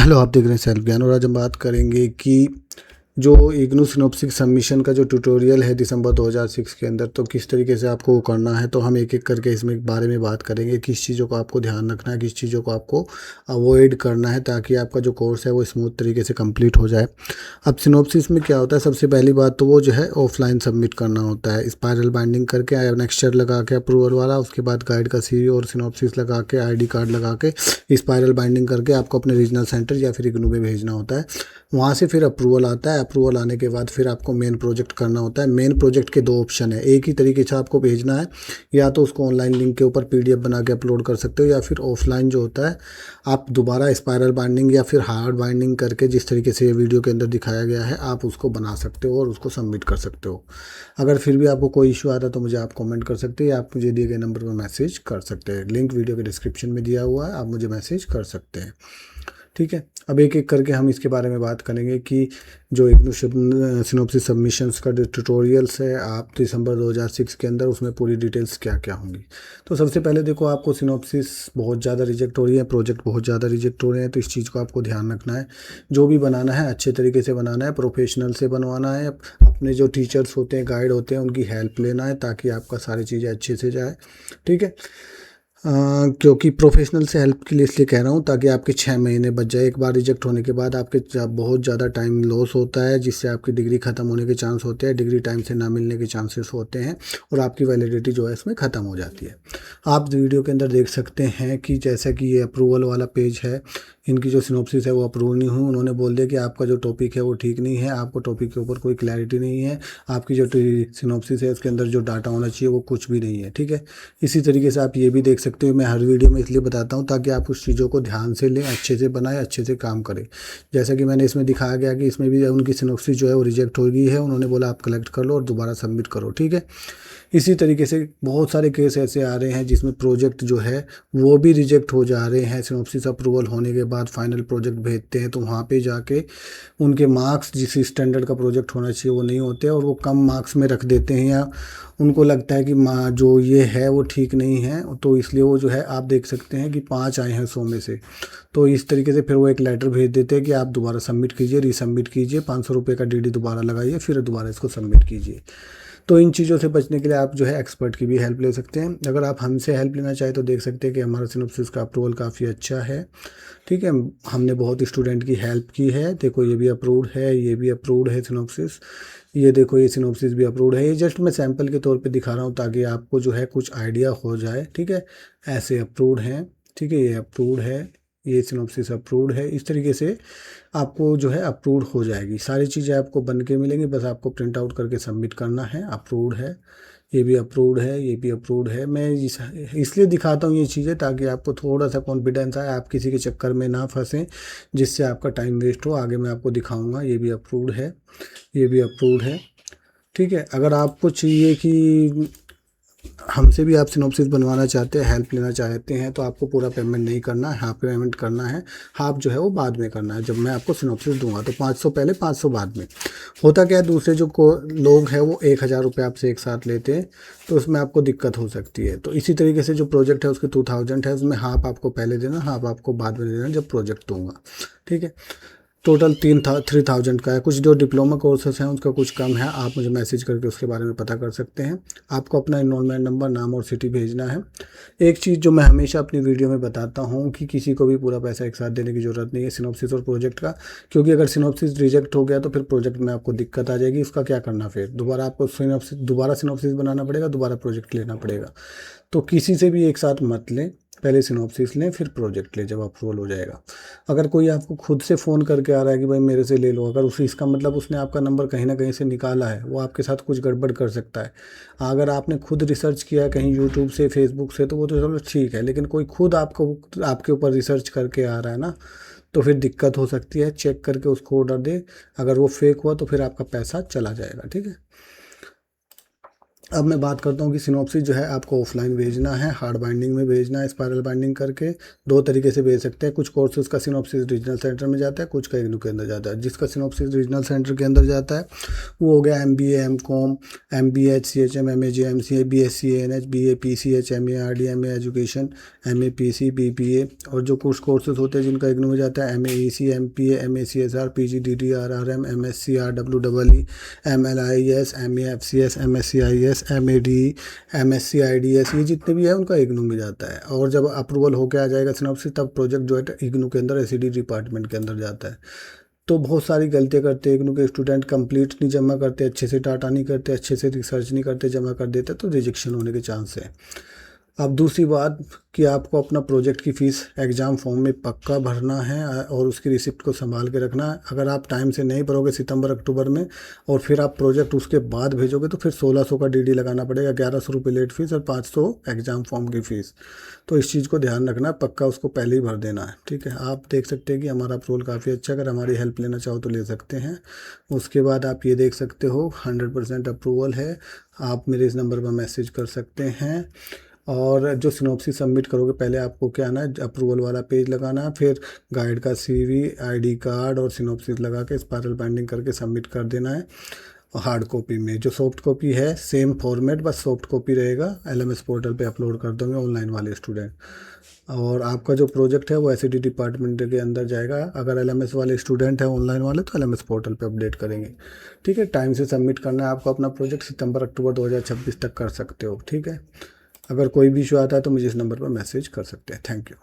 Hello, आप देख रहे हैं सेल्फ ज्ञान और आज हम बात करेंगे कि जो इग्नू सिनॉप्सिस सबमिशन का जो ट्यूटोरियल है दिसंबर 2006 के अंदर, तो किस तरीके से आपको वो करना है। तो हम एक एक करके इसमें बारे में बात करेंगे, किस चीज़ों को आपको ध्यान रखना है, किस चीज़ों को आपको अवॉइड करना है ताकि आपका जो कोर्स है वो स्मूथ तरीके से कंप्लीट हो जाए। अब सिनॉप्सिस में क्या होता है, सबसे पहली बात तो वो जो है ऑफलाइन सबमिट करना होता है, स्पायरल बाइंडिंग करके नेक्स्चर लगा के अप्रूवल वाला, उसके बाद गाइड का सी और सिनॉप्सिस लगा के ID कार्ड लगा के स्पायरल बाइंडिंग करके आपको अपने रीजनल सेंटर या फिर इग्नू में भेजना होता है। वहाँ से फिर अप्रूवल आता है, अप्रूवल आने के बाद फिर आपको मेन प्रोजेक्ट करना होता है। मेन प्रोजेक्ट के दो ऑप्शन है, एक ही तरीके से आपको भेजना है, या तो उसको ऑनलाइन लिंक के ऊपर PDF बना के अपलोड कर सकते हो, या फिर ऑफलाइन जो होता है आप दोबारा स्पायरल बाइंडिंग या फिर हार्ड बाइंडिंग करके जिस तरीके से ये वीडियो के अंदर दिखाया गया है आप उसको बना सकते हो और उसको सबमिट कर सकते हो। अगर फिर भी आपको कोई इशू आता है तो मुझे आप कमेंट कर सकते हैं या आप मुझे दिए गए नंबर पर मैसेज कर सकते हैं। लिंक वीडियो के डिस्क्रिप्शन में दिया हुआ है, आप मुझे मैसेज कर सकते हैं। ठीक है, अब एक एक करके हम इसके बारे में बात करेंगे कि जो इग्नू सिनॉप्सिस सबमिशंस का जो ट्यूटोरियल्स है आप दिसंबर 2006 के अंदर, उसमें पूरी डिटेल्स क्या क्या होंगी। तो सबसे पहले देखो, आपको सिनॉप्सिस बहुत ज़्यादा रिजेक्ट हो रही है, प्रोजेक्ट बहुत ज़्यादा रिजेक्ट हो रहे हैं, तो इस चीज़ को आपको ध्यान रखना है। जो भी बनाना है अच्छे तरीके से बनाना है, प्रोफेशनल से बनवाना है, अपने जो टीचर्स होते हैं, गाइड होते हैं, उनकी हेल्प लेना है ताकि आपका सारी चीज़ें अच्छे से जाए। ठीक है, क्योंकि प्रोफेशनल से हेल्प के लिए इसलिए कह रहा हूँ ताकि आपके 6 महीने बच जाए। एक बार रिजेक्ट होने के बाद आपके बहुत ज़्यादा टाइम लॉस होता है, जिससे आपकी डिग्री ख़त्म होने के चांस होते हैं, डिग्री टाइम से ना मिलने के चांसेस होते हैं और आपकी वैलिडिटी जो है इसमें ख़त्म हो जाती है। आप वीडियो के अंदर देख सकते हैं कि जैसा कि ये अप्रूवल वाला पेज है, इनकी जो सिनॉप्सिस है वो अप्रूव नहीं हुई। उन्होंने बोल दिया कि आपका जो टॉपिक है वो ठीक नहीं है, आपको टॉपिक के ऊपर कोई क्लैरिटी नहीं है, आपकी जो सिनॉप्सिस है उसके अंदर जो डाटा होना चाहिए वो कुछ भी नहीं है। ठीक है, इसी तरीके से आप ये भी देख सकते हो। मैं हर वीडियो में इसलिए बताता हूँ ताकि आप उस चीज़ों को ध्यान से लें, अच्छे से बनाएं, अच्छे से काम करें। जैसा कि मैंने इसमें दिखाया गया कि इसमें भी उनकी सिनॉप्सिस जो है वो रिजेक्ट हो गई है, उन्होंने बोला आप कलेक्ट कर लो और दोबारा सबमिट करो। ठीक है, इसी तरीके से बहुत सारे केस ऐसे आ रहे हैं जिसमें प्रोजेक्ट जो है वो भी रिजेक्ट हो जा रहे हैं। सिनॉप्सिस अप्रूवल होने के बाद फाइनल प्रोजेक्ट भेजते हैं तो वहाँ पे जाके उनके मार्क्स जिस स्टैंडर्ड का प्रोजेक्ट होना चाहिए वो नहीं होते और वो कम मार्क्स में रख देते हैं, या उनको लगता है कि जो ये है वो ठीक नहीं है, तो इसलिए वो जो है आप देख सकते हैं कि 5 आए हैं 100 में से। तो इस तरीके से फिर वो एक लेटर भेज देते हैं कि आप दोबारा सबमिट कीजिए, रीसबमिट कीजिए, 500 रुपये का DD दोबारा लगाइए, फिर दोबारा इसको सबमिट कीजिए। तो इन चीज़ों से बचने के लिए आप जो है एक्सपर्ट की भी हेल्प ले सकते हैं। अगर आप हमसे हेल्प लेना चाहें तो देख सकते हैं कि हमारा सिनॉप्सिस का अप्रूवल काफ़ी अच्छा है। ठीक है, हमने बहुत स्टूडेंट की हेल्प की है। देखो ये भी अप्रूव्ड है, ये भी अप्रूव्ड है सिनॉप्सिस, ये देखो ये सिनॉप्सिस भी अप्रूव्ड है। ये जस्ट मैं सैंपल के तौर पे दिखा रहा हूँ ताकि आपको जो है कुछ आइडिया हो जाए। ठीक है, ऐसे अप्रूव्ड हैं। ठीक है, ये अप्रूव्ड है, ये सिनॉप्सिस अप्रूव्ड है। इस तरीके से आपको जो है अप्रूव्ड हो जाएगी, सारी चीज़ें आपको बन के मिलेंगी, बस आपको प्रिंट आउट करके सबमिट करना है। अप्रूव्ड है, ये भी अप्रूव्ड है, ये भी अप्रूव्ड है। मैं इसलिए दिखाता हूँ ये चीज़ें ताकि आपको थोड़ा सा कॉन्फिडेंस आए, आप किसी के चक्कर में ना फंसें जिससे आपका टाइम वेस्ट हो। आगे मैं आपको दिखाऊंगा, ये भी अप्रूव्ड है, ये भी अप्रूव्ड है। ठीक है, अगर आपको चाहिए कि हमसे भी आप सिनॉप्सिस बनवाना चाहते हैं, हेल्प लेना चाहते हैं, तो आपको पूरा पेमेंट नहीं करना है, हाफ पेमेंट करना है। हाफ जो है वो बाद में करना है, जब मैं आपको सिनॉप्सिस दूंगा तो 500 पहले, 500 बाद में। होता क्या है, दूसरे जो लोग हैं वो 1000 रुपये आपसे एक साथ लेते हैं, तो उसमें आपको दिक्कत हो सकती है। तो इसी तरीके से जो प्रोजेक्ट है उसके 2000 है, उसमें हाफ आपको पहले देना, हाफ आपको बाद में देना जब प्रोजेक्ट दूंगा। ठीक है, टोटल 3000 का है। कुछ जो डिप्लोमा कोर्सेस हैं उसका कुछ कम है, आप मुझे मैसेज करके उसके बारे में पता कर सकते हैं। आपको अपना इनरोलमेंट नंबर, नाम और सिटी भेजना है। एक चीज़ जो मैं हमेशा अपनी वीडियो में बताता हूँ कि किसी को भी पूरा पैसा एक साथ देने की ज़रूरत नहीं है सिनॉप्सिस और प्रोजेक्ट का, क्योंकि अगर सिनॉप्सिस रिजेक्ट हो गया तो फिर प्रोजेक्ट में आपको दिक्कत आ जाएगी। उसका क्या करना, फिर दोबारा आपको दोबारा सिनॉप्सिस बनाना पड़ेगा, दोबारा प्रोजेक्ट लेना पड़ेगा। तो किसी से भी एक साथ मत लें, पहले सिनॉप्सिस लें फिर प्रोजेक्ट लें जब अप्रूवल हो जाएगा। अगर कोई आपको खुद से फ़ोन करके आ रहा है कि भाई मेरे से ले लो, अगर उसी इसका मतलब उसने आपका नंबर कहीं ना कहीं से निकाला है, वो आपके साथ कुछ गड़बड़ कर सकता है। अगर आपने खुद रिसर्च किया है कहीं यूट्यूब से, फेसबुक से, तो वो तो चलो ठीक है, लेकिन कोई खुद आपको आपके ऊपर रिसर्च करके आ रहा है ना, तो फिर दिक्कत हो सकती है। चेक करके उसको ऑर्डर दे, अगर वो फेक हुआ तो फिर आपका पैसा चला जाएगा। ठीक है, अब मैं बात करता हूँ कि सिनॉप्सिस जो है आपको ऑफलाइन भेजना है, हार्ड बाइंडिंग में भेजना है, स्पायरल बाइंडिंग करके। दो तरीके से भेज सकते हैं। कुछ कोर्सेज का सिनॉप्सिस रीजनल सेंटर में जाता है, कुछ का इग्नू के अंदर जाता है। जिसका सिनॉप्सिस रीजनल सेंटर के अंदर जाता है वो हो गया MBA MCOM, MBH CHM MAG MCA BSc ANH BA PCH MA RD MA education MA PC BPA। और जो कुछ कोर्सेज होते हैं जिनका इग्नू में जाता है MA EC MPA MA CSR PG DD RRM MSc RWEE MLIS MA FCS MSc IS MAD MSc IDS, ये जितने भी है उनका इग्नू में जाता है। और जब अप्रूवल होकर आ जाएगा सिनॉप्सिस तब प्रोजेक्ट जो है इग्नू के अंदर एसीडी डिपार्टमेंट के अंदर जाता है। तो बहुत सारी गलतियाँ करते हैं इग्नू के स्टूडेंट, कंप्लीट नहीं जमा करते, अच्छे से डाटा नहीं करते, अच्छे से रिसर्च नहीं करते, जमा कर देते, तो रिजेक्शन होने के चांस है। अब दूसरी बात कि आपको अपना प्रोजेक्ट की फ़ीस एग्ज़ाम फॉर्म में पक्का भरना है और उसकी रिसिप्ट को संभाल के रखना है। अगर आप टाइम से नहीं भरोगे सितंबर अक्टूबर में और फिर आप प्रोजेक्ट उसके बाद भेजोगे तो फिर 1600 का DD लगाना पड़ेगा, 1100 रुपये लेट फीस और 500 एग्ज़ाम फॉर्म की फ़ीस। तो इस चीज़ को ध्यान रखना है, पक्का उसको पहले ही भर देना है। ठीक है, आप देख सकते हैं कि हमारा अप्रूवल काफ़ी अच्छा, अगर हमारी हेल्प लेना चाहो तो ले सकते हैं। उसके बाद आप ये देख सकते हो 100% अप्रूवल है। आप मेरे इस नंबर पर मैसेज कर सकते हैं। और जो सिनॉप्सिस सबमिट करोगे पहले आपको क्या आना है, अप्रूवल वाला पेज लगाना है, फिर गाइड का CV ID कार्ड और सिनॉप्सिस लगा के स्पायरल बाइंडिंग करके सबमिट कर देना है। हार्ड कॉपी में जो सॉफ्ट कॉपी है सेम फॉर्मेट, बस सॉफ्ट कॉपी रहेगा, LMS पोर्टल पे अपलोड कर दोगे ऑनलाइन वाले स्टूडेंट। और आपका जो प्रोजेक्ट है वो SED डिपार्टमेंट के अंदर जाएगा। अगर LMS वाले स्टूडेंट हैं ऑनलाइन वाले तो LMS पोर्टल पे अपडेट करेंगे। ठीक है, टाइम से सबमिट करना है आपको अपना प्रोजेक्ट, सितंबर अक्टूबर 2026 तक कर सकते हो। ठीक है, अगर कोई भी इशू आता है तो मुझे इस नंबर पर मैसेज कर सकते हैं। Thank you.